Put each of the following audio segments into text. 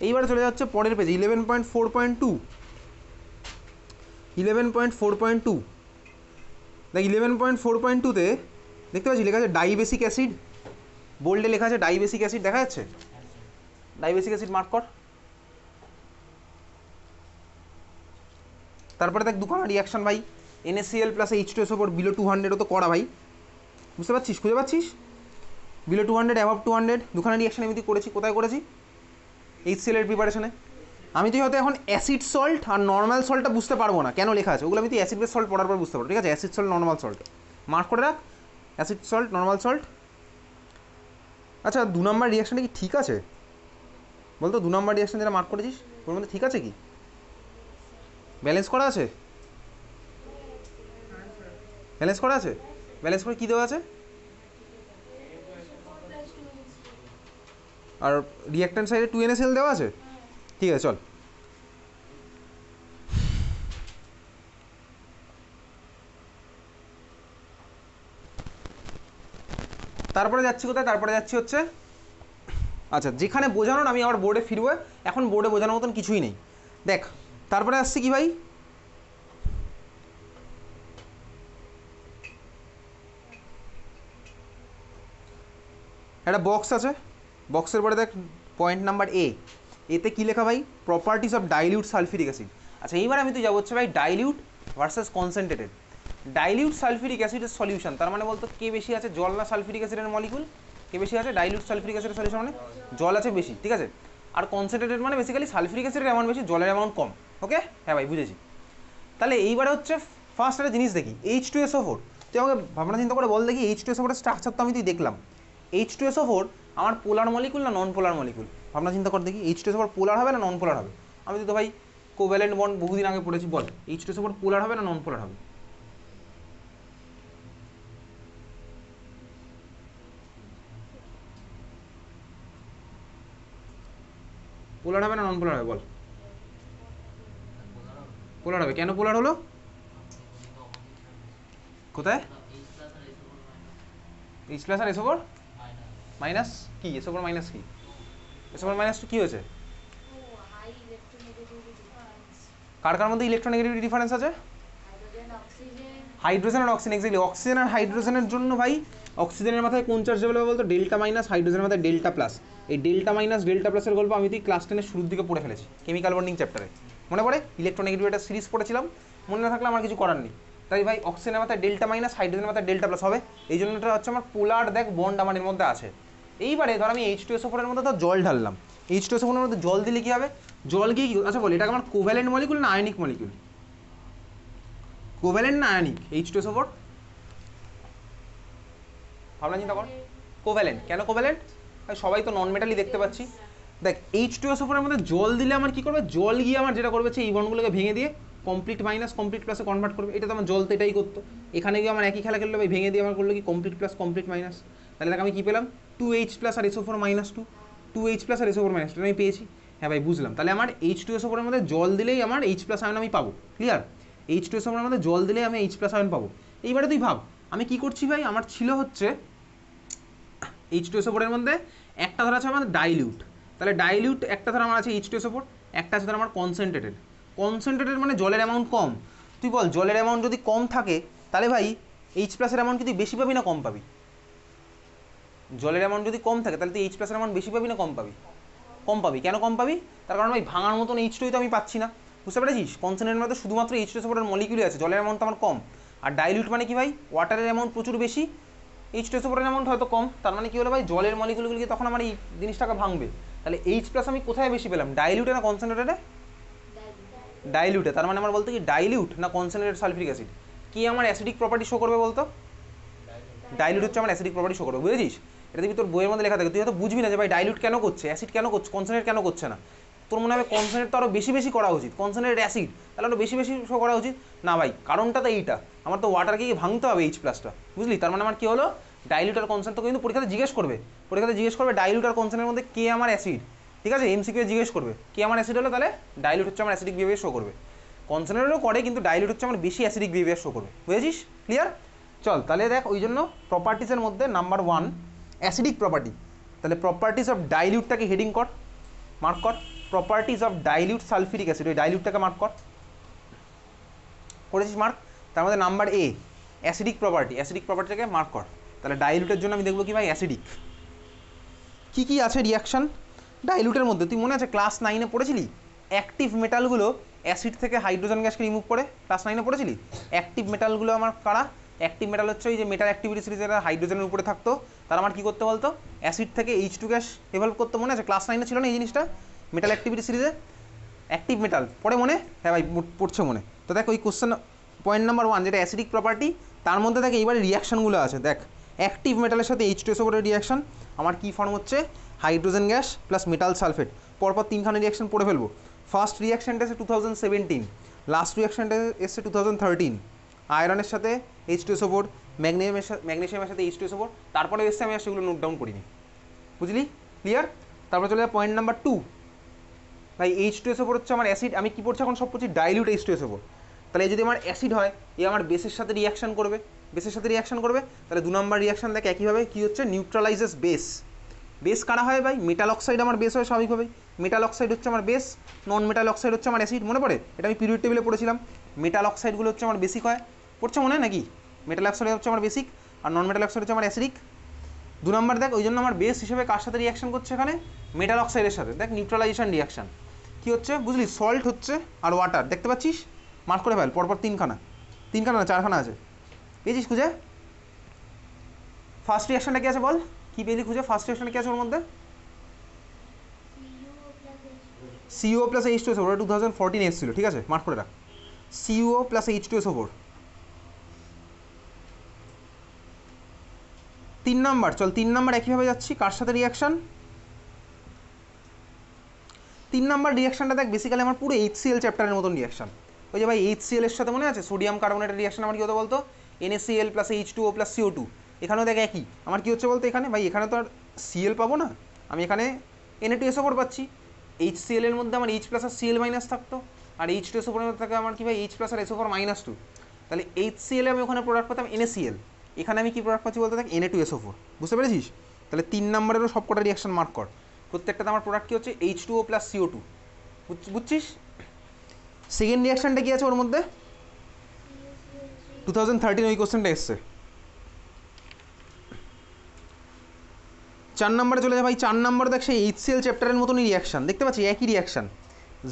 এইবারে চলে যাচ্ছে পরের পেজে 11.4.2 11.4.2 দেখ 11.4.2-তে দেখতে পাচ্ছি লেখা আছে ডাইবেসিক অ্যাসিড, বোল্ডে লেখা আছে ডাইবেসিক অ্যাসিড, দেখা যাচ্ছে? ডাইবেসিক অ্যাসিড মার্ক কর। তারপরে দেখ দুখানা রিয়াকশন ভাই, NaCl প্লাস H2SO4 বিলো 200 তো করা ভাই, বুঝতে পারছিস, খুঁজে পাচ্ছিস? বিলো 200 অ্যাভাব 200 দুখানা রিয়াকশন এমনি করেছি। কোথায় করেছি? HCl এর প্রিপারেশনে। আমি তো হয়তো এখন অ্যাসিড সল্ট আর নর্মাল সল্টটা বুঝতে পারবো না কেন লেখা আছে, ওগুলো আমি তো অ্যাসিড বেস সল্ট পড়ার পর বুঝতে পারবো, ঠিক আছে? Acid salt normal salt mark করে রাখ, অ্যাসিড সল্ট নর্মাল সল্ট। আচ্ছা 2 নম্বর রিয়াকশানটা কি ঠিক আছে বলতো? 2 নম্বর রিয়াকশান যেটা মার্ক করেছিস ওর মধ্যে ঠিক আছে কি? ব্যালেন্স করা আছে? ব্যালেন্স করা আছে? ব্যালেন্স করে কী দেওয়া আছে? আর রিঅ্যাক্ট্যান্ট সাইডে 2NaCl দেওয়া আছে, ঠিক আছে চল। তারপরে যাচ্ছি কোথায়? তারপরে যাচ্ছি হচ্ছে, আচ্ছা যেখানে বোঝানোর আমি আবার বোর্ডে ফিরবো, এখন বোর্ডে বোঝানোর মতন কিছুই নেই। দেখ তারপরে আসছে কি ভাই, একটা বক্স আছে, বক্সের পরে দেখ পয়েন্ট নাম্বার এতে কী লেখা ভাই? Properties of dilute sulphuric acid. আচ্ছা এইবার আমি তো যাবো হচ্ছে ভাই dilute versus concentrated. Dilute sulphuric অ্যাসিডের সলিউশন, তার মানে বলতো কে বেশি আছে, জল না সালফিউরিক অ্যাসিডের মলিকুল? কে বেশি আছে? ডাইলিউট সালফিউরিক অ্যাসিডের সলিউশন মানে জল আছে বেশি, ঠিক আছে? আর কনসেন্ট্রেটেড মানে বেসিক্যালি সালফিউরিক অ্যাসিডের অ্যামাউন্ট বেশি, জলের অ্যামাউন্ট কম। ওকে হ্যাঁ ভাই বুঝেছি। তাহলে এইবারে হচ্ছে ফার্স্ট একটা জিনিস দেখি, H2SO4। তুই আমাকে ভাবনা চিন্তা করে বল দেখি H2SO4 এর স্ট্রাকচার তো আমি তুই দেখলাম, H2SO4 আমার পোলার মলিকুল না নন পোলার মলিকুল? ভাবনা চিন্তা কর দেখি, H2SO4 পোলার হবে না নন পোলার হবে? আমি তো ভাই কোভ্যালেন্ট বন্ড বহুদিন আগে পড়েছি, বল H2SO4 পোলার হবে না নন পোলার হবে? পোলার হবে না নন পোলার হবে বল? পোলার হবে। কেন পোলার হলো? কোথায়? H প্লাস আর SO4 মাইনাস কি? SO4 মাইনাস কি? SO4 মাইনাস কী হয়েছে? কার কার মধ্যে ইলেকট্রোনেগেটিভিটি ডিফারেন্স আছে? হাইড্রোজেন আর অক্সিজেন। এক্স্যাক্টলি অক্সিজেন আর হাইড্রোজেনের জন্য ভাই, অক্সিজেনের মাথায় কোন চার্জ লেভেল হবে বলতো? ডেল্টা মাইনাস, হাইড্রোজেনের মাথায় ডেল্টা প্লাস। এই ডেল্টা মাইনাস ডেল্টা প্লাসের গল্প আমি তুই ক্লাস 10-এর শুরুর দিকে পড়ে ফেলেছি কেমিক্যাল বন্ডিং চ্যাপ্টারে, মনে পড়ে? ইলেকট্রোনেগেটিভ একটা সিরিজ পড়েছিলাম, মনে না থাকলে আমার কিছু করার নেই। তাই ভাই অক্সিজেনের মাথায় ডেল্টা মাইনাস, হাইড্রোজেনের মাথায় ডেল্টা প্লাস হবে, এই জন্য এটা হচ্ছে আমার পোলার দেখ বন্ড আমার এর মধ্যে আছে। এইবারে ধর আমি H2SO4 এর মধ্যে তো জল ঢাললাম, H2SO4 এর মধ্যে জল দিলে কি হবে? জল গিয়ে আচ্ছা বলি এটাকে আমার কোভ্যালেন্ট মলিকুল না আয়নিক মলিকুল? কোভ্যালেন্ট না আয়নিক H2SO4? ভাবনা চিন্তা কর। কোভ্যালেন্ট। কেন কোভ্যালেন্ট? সবাই তো নন মেটালই দেখতে পাচ্ছি। দেখ H2SO4 এর মধ্যে জল দিলে আমার কি করবে? জল গিয়ে আমার যেটা করবে হচ্ছে এই বন্ডগুলোকে ভেঙে দিয়ে কমপ্লিট মাইনাস কমপ্লিট প্লাসে কনভার্ট করবে। এটা তো আমার জল তো এটাই করতো। এখানে গিয়ে আমার একই খেলা খেললো ভাই, ভেঙে দিয়ে আমার করলো কি কমপ্লিট প্লাস কমপ্লিট মাইনাস। তাহলে দেখ আমি কী পেলাম? 2H প্লাস আর SO4 মাইনাস 2, 2H প্লাস আর SO4 মাইনাস 2 আমি পেয়েছি। হ্যাঁ ভাই বুঝলাম। তাহলে আমার H2SO4 এর মধ্যে জল দিলেই আমার H প্লাস আয়ন আমি পাবো। ক্লিয়ার? H2SO4 এর মধ্যে জল দিলেই আমি H প্লাস আয়ন পাবো। এইবারে তুই ভাব আমি কি করছি ভাই, আমার ছিল হচ্ছে H2SO4 এর মধ্যে একটা ধর আছে আমার ডাইলিউট, তাহলে ডাইলিউট একটা ধর আমার আছে H2SO4, একটা আছে ধর আমার কনসেন্ট্রেটেড। কনসেন্ট্রেটেড মানে জলের অ্যামাউন্ট কম। তুই বল জলের অ্যামাউন্ট যদি কম থাকে তাহলে ভাই H প্লাসের অ্যামাউন্ট কি তুই বেশি পাবি না কম পাবি? জলের অ্যামাউন্ট যদি কম থাকে তাহলে তুই H প্লাসের অ্যামাউন্ট বেশি পাবি না কম পাবি? কম পাবি। কেন কম পাবি? তার কারণ ভাই ভাঙার মতন H2 তো আমি পাচ্ছি না, বুঝতে পেরেছিস? কনসেন্ট্রেটের মধ্যে শুধুমাত্র H2SO4 এর মলিকুলই আছে, জলের অ্যামাউন্ট আমার কম। আর ডাইলিউট মানে কি ভাই? ওয়াটারের অ্যামাউন্ট প্রচুর বেশি, H2SO4 এর অ্যামাউন্ট হয়তো কম। তার মানে কি হলো ভাই, জলের মলিকুলগুলিকে তখন আমার এই জিনিসটাকে ভাঙবে। তাহলে H প্লাস আমি কোথায় বেশি পেলাম? ডাইলিউটে না কনসেন্ট্রেটেডে? ডাইলিউটে। তার মানে আমার বলতে কি ডাইলিউট না কনসেন্ট্রেটেড সালফিউরিক অ্যাসিড কি আমার অ্যাসিডিক প্রপার্টি শো করবে বলতো? ডাইলিউট হচ্ছে আমার অ্যাসিডিক প্রপার্টি শো করবে, বুঝেছিস? এটা দেখবি তোর বইয়ের মধ্যে লেখা থাকে, তুই হয়তো বুঝবি না যে ভাই ডাইলিউট কেন করছে, অ্যাসিড কেন করছে, কনসেন্ট্রেট কেন করছে না। তোর মনে হবে কনসেন্ট্রেট তো আরও বেশি বেশি করা উচিত, কনসেন্ট্রেট অ্যাসিড তাহলে আরও বেশি বেশি শো করা উচিত। না ভাই কারণটা তো এইটা, আমার তো ওয়াটারকে ভাঙতে হবে H প্লাসটা, বুঝলি? তার মানে আমার কি হলো, ডাইলিউট আর কনসেন্ট তো কিন্তু পরীক্ষাতে জিজ্ঞেস করবে ডাইলিউট আর কনসেন্টের মধ্যে কে আমার অ্যাসিড, ঠিক আছে? এমসিকিউ জিজ্ঞেস করবে কে আমার অ্যাসিড হলো, তাহলে ডাইলিউট হচ্ছে আমার অ্যাসিডিক বিহেভিয়ার শো করবে। কনসেন্ট্রেটও করে কিন্তু ডাইলিউট হচ্ছে আমার বেশি অ্যাসিডিক বিহেভিয়ার শো করবে, বুঝেছিস? ক্লিয়ার? চল তাহলে দেখ ওই জন্য প্রপার্টিসের মধ্যে নাম্বার 1 অ্যাসিডিক প্রপার্টি, তাহলে প্রপার্টিস অফ ডাইলিউটটাকে হেডিং কর, মার্ক কর। Properties of dilute sulphuric acid, ওই ডাইলিউটটাকে মার্ক করেছিস মার্ক। তার মধ্যে নাম্বার এ অ্যাসিডিক প্রপার্টি, অ্যাসিডিক প্রপার্টিটাকে মার্ক কর। তাহলে ডাইলিউটের জন্য আমি দেখবো কি ভাই অ্যাসিডিক। কী কী আছে রিয়াকশান ডাইলিউটের মধ্যে? তুই মনে আছে ক্লাস 9-এ পড়েছিলি অ্যাক্টিভ মেটালগুলো অ্যাসিড থেকে হাইড্রোজেন গ্যাসকে রিমুভ করে? ক্লাস 9-এ পড়েছিলি অ্যাক্টিভ মেটালগুলো আমার কারা? অ্যাক্টিভ মেটাল হচ্ছে ওই যে মেটাল অ্যাক্টিভিটি সিরিজে হাইড্রোজেনের উপরে থাকতো, তারা আমার কী করতে বলতো? অ্যাসিড থেকে H2 গ্যাস এভলভ করতে। মনে আছে ক্লাস 9-এ ছিল না এই জিনিসটা মেটাল অ্যাক্টিভিটি সিরিজে? অ্যাক্টিভ মেটাল পড়ে মনে? হ্যাঁ ভাই পড়ছে মনে। তো দেখ ওই কোশ্চেন পয়েন্ট নাম্বার 1 যেটা অ্যাসিডিক প্রপার্টি, তার মধ্যে দেখ এইবারে রিয়াকশানগুলো আছে। দেখ অ্যাক্টিভ মেটালের সাথে H2SO4 রিয়াকশান আমার কী ফর্ম হচ্ছে? Hydrogen gas plus metal sulphate. পরপর তিনখানে রিয়াকশান পড়ে ফেলবো। ফার্স্ট রিয়াকশানটা এসে 2017, লাস্ট রিয়াকশানটা এসছে 2013। আয়রনের সাথে H2SO4, ম্যাগনেশিয়ামের সাথে H2SO4, তারপরে এসছে আমি আর সেগুলো নোট ডাউন করিনি। বুঝলি? ক্লিয়ার? তারপরে চলে যায় পয়েন্ট নাম্বার 2। ভাই H2SO4 হচ্ছে আমার অ্যাসিড, আমি কী পড়ছি এখন? সব পড়ছি ডাইলিউট H2SO4। তাহলে যদি আমার অ্যাসিড হয় এ আমার বেসের সাথে রিয়াকশান করবে, বেসের সাথে রিয়াকশান করবে। তাহলে 2 নম্বর রিয়াকশান দেখ একইভাবে কী হচ্ছে? নিউট্রালাইজেস বেস। বেস কারা হয় ভাই? মেটাল অক্সাইড আমার বেস হয় স্বাভাবিকভাবেই। মেটাল অক্সাইড হচ্ছে আমার বেস, নন মেটাল অক্সাইড হচ্ছে আমার অ্যাসিড। মনে পড়ে? এটা আমি পিরিয়ড টেবিলে পড়েছিলাম। মেটাল অক্সাইডগুলো হচ্ছে আমার বেসিক হয়, পড়ছে মনে হয় নাকি? মেটাল অক্সাইড হচ্ছে আমার বেসিক আর নন মেটাল অক্সাইড হচ্ছে আমার অ্যাসিডিক। 2 নম্বর দেখ ওই জন্য আমার বেস হিসেবে কার সাথে রিয়াকশান করছে এখানে? মেটাল অক্সাইডের সাথে। দেখ নিউট্রালাইজেশন রিয়াকশান কী হচ্ছে বুঝলি? সল্ট হচ্ছে আর ওয়াটার, দেখতে পাচ্ছিস? মার্ক করে ফেল পরপর তিনখানা না 4খানা আছে, পেয়েছিস খুঁজে? ফার্স্ট রিয়াকশানটা কী আছে বল? কী পেয়েছি খুঁজে? ফার্স্ট রিয়াকশানটা কী আছে ওর মধ্যে? CO প্লাস H2SO4, ওটা 2014 এসেছিল, ঠিক আছে? মার্ক করে রাখ CO প্লাস H2SO4। 3 নাম্বার, চল 3 নাম্বার একইভাবে যাচ্ছি। কার সাথে রিয়াকশান? 3 নাম্বার রিয়াকশানটা দেখ বেসিক্যালি আমার পুরো HCl চ্যাপ্টারের মতন রিয়াকশান। ওই যে ভাই HCl এর সাথে মনে আছে সোডিয়াম কার্বনেটের রিয়াকশান আমার কী হতো বলতো? NaCl plus H2O plus CO2। এখানেও দেখ একই আমার কী হচ্ছে বলতো? এখানে ভাই এখানে তো আর Cl পাবো না, আমি এখানে Na2SO4 পাচ্ছি। HCl এর মধ্যে আমার H প্লাস আর Cl মাইনাস থাকতো, আর H2SO4 এর মধ্যে থাকে আমার কি ভাই H প্লাস আর SO4 মাইনাস 2। তাহলে HCl আমি ওখানে প্রোডাক্ট পাতাম NaCl, এখানে আমি কী প্রোডাক্ট পাচ্ছি বলতে? দেখ Na2SO4। বুঝতে পেরেছিস? তাহলে 3 নাম্বারেরও সব কটা রিয়াকশান মার্ক কর। প্রত্যেকটাতে আমার প্রোডাক্ট কী হচ্ছে? H2O plus CO2। বুঝছিস? সেকেন্ড রিয়াকশানটা কী আছে ওর মধ্যে? 2013 ওই কোশ্চেনটা এসছে। 4 নম্বরে চলে যায় ভাই। 4 নম্বরে দেখ সেই HCl চ্যাপ্টারের মতনই রিয়াকশান, দেখতে পাচ্ছি একই রিয়াকশান।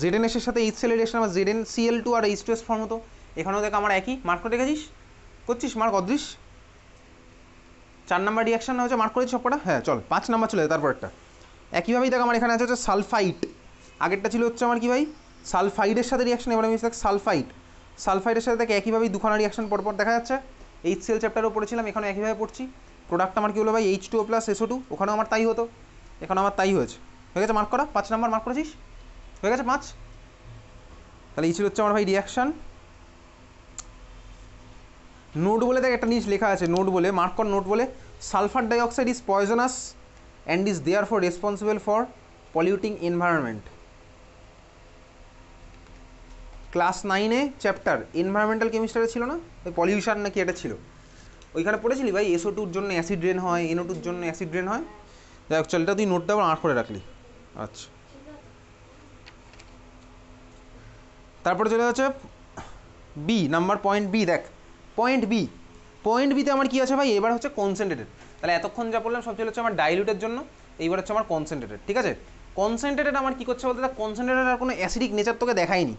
ZnS এর সাথে HCl এর রিয়াকশান আমার ZnCl2 আর H2S ফর্ম হতো। এখানেও দেখ আমার একই। মার্ক করে রেখেছিস? করছিস মার্ক অদৃশ? 4 নম্বর রিয়াকশান হচ্ছে মার্ক করেছিস সব কটা? হ্যাঁ চল 5 নম্বর চলে যায় তারপর একটা। একইভাবেই দেখ আমার এখানে আছে হচ্ছে সালফাইট। আগেরটা ছিল হচ্ছে আমার কি ভাই? সালফাইডের সাথে রিয়াকশান। এবার আমি দেখ সালফাইডের সাথে দেখ একইভাবেই দুখানা রিয়াকশান পরপর দেখা যাচ্ছে। HCl চ্যাপ্টারও পড়েছিলাম, এখানে একইভাবে পড়ছি। প্রোডাক্ট আমার কী হলো ভাই? H2O plus SO2। ওখানেও আমার তাই হতো, এখানে আমার তাই হয়েছে। হয়ে গেছে মার্ক করা? 5 নাম্বার মার্ক করেছিস? হয়ে গেছে 5। তাহলে এই ছিল হচ্ছে আমার ভাই রিয়াকশান। নোট বলে দেখ একটা জিনিস লেখা আছে, নোট বলে মার্ক কর। নোট বলে sulphur dioxide is poisonous and is therefore responsible for polluting environment. Class 9-এ চ্যাপ্টার এনভায়রনমেন্টাল কেমিস্ট্রি ছিল না, ওই পলিউশন নাকি এটা ছিল, ওইখানে পড়েছিলি ভাই SO2-র জন্য অ্যাসিড রেন হয়, NO2-র জন্য অ্যাসিড রেন হয়। দেখ চল এটা তুই নোটটা আবার আর্ট করে রাখলি। আচ্ছা, তারপরে চলে যাচ্ছে বি নাম্বার পয়েন্ট বি। দেখ পয়েন্ট বিতে আমার কী আছে ভাই? এবার হচ্ছে কনসেন্ট্রেটেড। তাহলে এতক্ষণ যা বললাম সব চলে হচ্ছে আমার ডাইলিউটের জন্য, এইবার হচ্ছে আমার কনসেন্ট্রেটেড, ঠিক আছে? কনসেন্ট্রেটেড আমার কী করছে বলতে? দেখ কনসেন্ট্রেটেড আর কোনো অ্যাসিডিক নেচার তোকে দেখায়নি,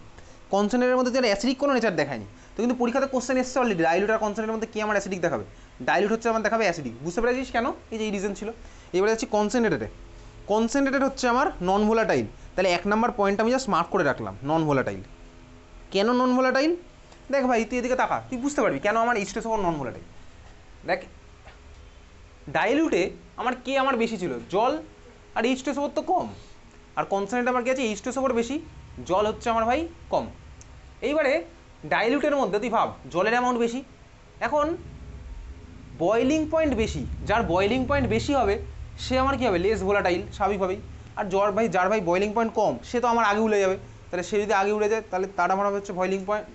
কনসেন্ট্রেটের মধ্যে যারা অ্যাসিডিক কোনো নেচার দেখায়নি। তো কিন্তু পরীক্ষাতে কোশ্চেন এসছে অলরেডি ডাইলিউট আর কনসেন্ট্রেটের মধ্যে কি আমার অ্যাসিডিক দেখাবে? ডাইলিউট হচ্ছে আমার দেখাবে অ্যাসিডিক। বুঝতে পেরেছিস কেন? এই যে এই রিজন ছিল। এবারে যাচ্ছি কনসেন্ট্রেটেডে। কনসেন্ট্রেটেড হচ্ছে আমার নন ভোলাটাইল। তাহলে 1 নম্বর পয়েন্ট আমি জাস্ট মার্ক করে রাখলাম, নন ভোলাটাইল। কেন নন ভোলাটাইল? দেখ ভাই তুই এদিকে তাকা, তুই বুঝতে পারবি কেন আমার H2SO4 নন ভোলাটাইল। দেখ ডাইলিউটে আমার কে আমার বেশি ছিল? জল, আর H2SO4 তো কম। আর কনসেন্ট্রেট আমার কি আছে? H2SO4 বেশি, জল হচ্ছে আমার ভাই কম। এইবারে ডাইলিউটের মধ্যে তুই ভাব জলের অ্যামাউন্ট বেশি, এখন বয়লিং পয়েন্ট বেশি, যার বয়লিং পয়েন্ট বেশি হবে সে আমার কী হবে? লেস ভোলাটাইল স্বাভাবিকভাবেই। আর যার ভাই বয়লিং পয়েন্ট কম সে তো আমার আগে উড়ে যাবে। তাহলে সে যদি আগে উড়ে যায় তাহলে তার আমার হচ্ছে বয়লিং পয়েন্ট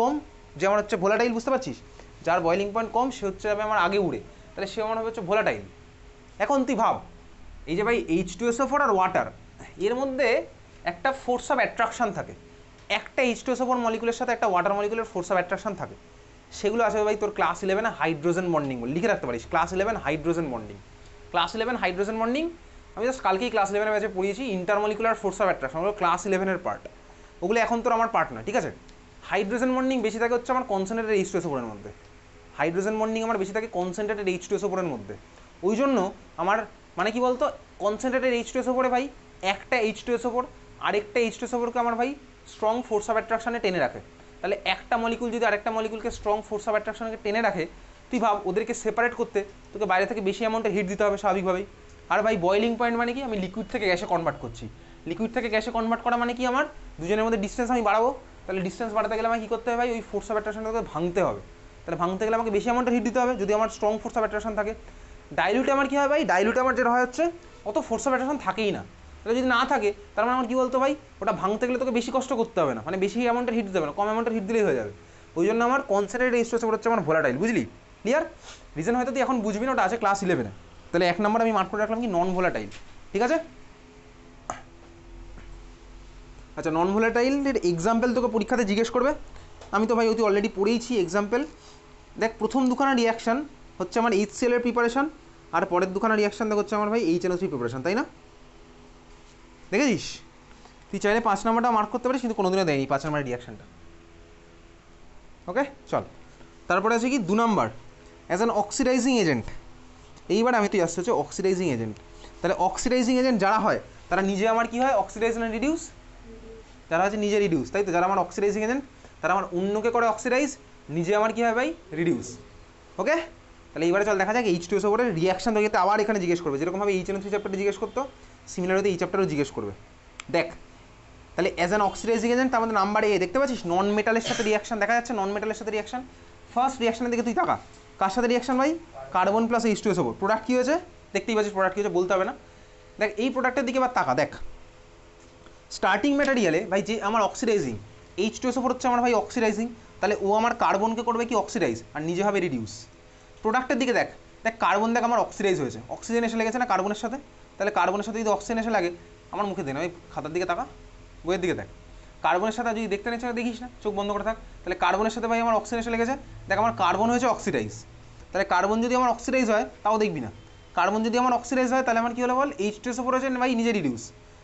কম, যে আমার হচ্ছে ভোলাটাইল। বুঝতে পারছিস? যার বয়লিং পয়েন্ট কম সে হচ্ছে যাবে আমার আগে উড়ে, তাহলে সে আমার হবে হচ্ছে ভোলাটাইল। এখন তুই ভাব এই যে ভাই H2SO4 আর ওয়াটার, এর মধ্যে একটা ফোর্স অফ অ্যাট্রাকশন থাকে, একটা H2SO4 মলিকুলের সাথে একটা ওয়াটার মলিকুলের ফোর্স অফ অ্যাট্রাকশন থাকে, সেগুলো আসবে ভাই তোর ক্লাস 11 হাইড্রোজেন বন্ডিং বলে লিখে রাখতে পারিস, class 11 hydrogen bonding. Class 11 hydrogen bonding আমি জাস্ট কালকেই ক্লাস 11 ব্যাচে পড়িয়েছি, ইন্টারমলিকুলার ফোর্স অফ অ্যাট্রাকশন, ওগুলো ক্লাস 11 পার্ট, ওগুলো এখন তোর আমার পার্ট না, ঠিক আছে। হাইড্রোজেন বন্ডিং বেশি থাকে হচ্ছে আমার কনসেন্ট্রেটেড H2SO4 মধ্যে, হাইড্রোজেন বন্ডিং আমার বেশি থাকে কনসেন্ট্রেটেড H2SO4 মধ্যে। ওই জন্য আমার মানে কি বলতো, কনসেন্ট্রেটেড H2SO4 ভাই একটা H2SO4 আরেকটা H2SO4 আমার ভাই স্ট্রং ফোর্স অফ অ্যাট্রাকশনে টেনে রাখে। তাহলে একটা মলিকুল যদি আরেকটা মলিকুলকে স্ট্রং ফোর্স অফ অ্যাট্রাকশনকে টেনে রাখে, তুই ভাব ওদেরকে সেপারেট করতে তোকে বাইরে থেকে বেশি অ্যামাউন্টে হিট দিতে হবে স্বাভাবিকভাবেই। আর ভাই বয়েলিং পয়েন্ট মানে কি, আমি লিকুইড থেকে গ্যাসে কনভার্ট করছি, লিকুইড থেকে গ্যাসে কনভার্ট করা মানে কি, আমার দুজনের মধ্যে ডিস্টেন্স আমি বাড়াবো, তাহলে ডিস্টেন্স বাড়াতে গেলে আমাকে কী করতে হবে ভাই, ওই ফোর্স অফ অ্যাট্রাকশনটাকে ভাঙতে হবে, তাহলে ভাঙতে গেলে আমাকে বেশি অ্যামাউন্টে হিট দিতে হবে যদি আমার স্ট্রং ফোর্স অফ অ্যাট্রাকশন থাকে। ডাইলিউটে আমার কী হয় ভাই, ডাইলিউটে আমার যেটা হয় হচ্ছে অত ফোর্স অফ অ্যাট্রাকশন থাকেই না, তাহলে যদি না থাকে তার মানে আমার কী বলতো ভাই, ওটা ভাঙতে গেলে তোকে বেশি কষ্ট করতে হবে না, মানে বেশি অ্যামাউন্টের হিট দিতে হবে না, কম অ্যামাউন্টের হিট দিলেই হয়ে যাবে। ওই জন্য আমার কনসেন্ট্রেটেড H2SO4 হচ্ছে আমার ভোলাটাইল, বুঝলি? ক্লিয়ার? রিজন হয়তো তুই এখন বুঝবি না, ওটা আছে ক্লাস 11-এ। তাহলে 1 নম্বর আমি মার্ক করে রাখলাম কি, নন ভোলাটাইল, ঠিক আছে। আচ্ছা, নন ভোলাটাইলের এক্সাম্পল তোকে পরীক্ষাতে জিজ্ঞেস করবে, আমি তো ভাই তুই অলরেডি পড়েইছি এক্সাম্পল। দেখ প্রথম দুখানা রিয়াকশান হচ্ছে আমার HCl এর প্রিপারেশন, আর পরের দুখানা রিয়াকশান দেখ হচ্ছে আমার ভাই HNO3 প্রিপারেশন, তাই না? দেখেছিস? তুই চাইলে 5 নম্বরটা মার্ক করতে পারিস, কিন্তু কোনোদিনও দেয়নি 5 নম্বরের রিয়াকশানটা। ওকে চল, তারপরে আছে কি 2 নম্বর, অ্যাজ অ্যান অক্সিডাইজিং এজেন্ট। এইবার আমি তুই আসতে হচ্ছে অক্সিডাইজিং এজেন্ট। তাহলে অক্সিডাইজিং এজেন্ট যারা হয় তারা নিজে আমার কি হয়, অক্সিডাইজ না রিডিউস, যারা হচ্ছে নিজে রিডিউস, তাই তো। যারা আমার অক্সিডাইজিং এজেন্ট তারা আমার অন্যকে করে অক্সিডাইজ, নিজে আমার কী হয় ভাই, রিডিউস। ওকে, তাহলে এইবারে চল দেখা যাক H2SO4 এর রিয়াকশন তোকে আবার এখানে জিজ্ঞেস করবে, যেরকমভাবে HNO3 চ্যাপ্টারে জিজ্ঞেস করতো, সিমিলার এই চ্যাপ্টারেও জিজ্ঞেস করবে। দেখ তাহলে অ্যাজ অ্যান অক্সিডাইজিং এজেন্ট আমাদের নাম্বার এ দেখতে পাচ্ছিস, নন মেটালের সাথে রিয়াকশন দেখা যাচ্ছে, নন মেটালের সাথে রিয়াকশন। ফার্স্ট রিয়াকশনের দিকে তুই তাকা, কার সাথে রিয়াকশন ভাই, কার্বন প্লাস H2SO4। প্রোডাক্ট কী হয়েছে দেখতেই পাচ্ছিস, প্রোডাক্ট কী হয়েছে বলতে হবে না। দেখ এই প্রোডাক্টের দিকে এবার তাকা, দেখ স্টার্টিং ম্যাটেরিয়ালে ভাই যে আমার অক্সিডাইজিং H2SO4 হচ্ছে আমার ভাই অক্সিডাইজিং, তাহলে ও আমার কার্বনকে করবে কি অক্সিডাইজ, আর নিজে হবে রিডিউস। প্রোডাক্টের দিকে দেখ, দেখ কার্বন দেখ আমার অক্সিডাইজ হয়েছে, অক্সিজেন এসে লেগেছে না কার্বনের সাথে, তাহলে কার্বনের সাথে যদি অক্সিজেন এসে লাগে, আমার মুখে দে না, ওই খাতার দিকে তাকা, বইয়ের দিকে দেখ, কার্বনের সাথে যদি দেখতে নিচ্ছে দেখিস না, চোখ বন্ধ করে থাক। তাহলে কার্বনের সাথে ভাই আমার অক্সিজেন এসে লেগেছে, দেখ আমার কার্বন হয়েছে অক্সিডাইজ। তাহলে কার্বন যদি আমার অক্সিডাইজ হয় তাও দেখবি না, কার্বন যদি আমার অক্সিডাইজ হয় তাহলে আমার কী হলো বল, H2SO4 হয়েছে ভাই নিজে রিডিউস।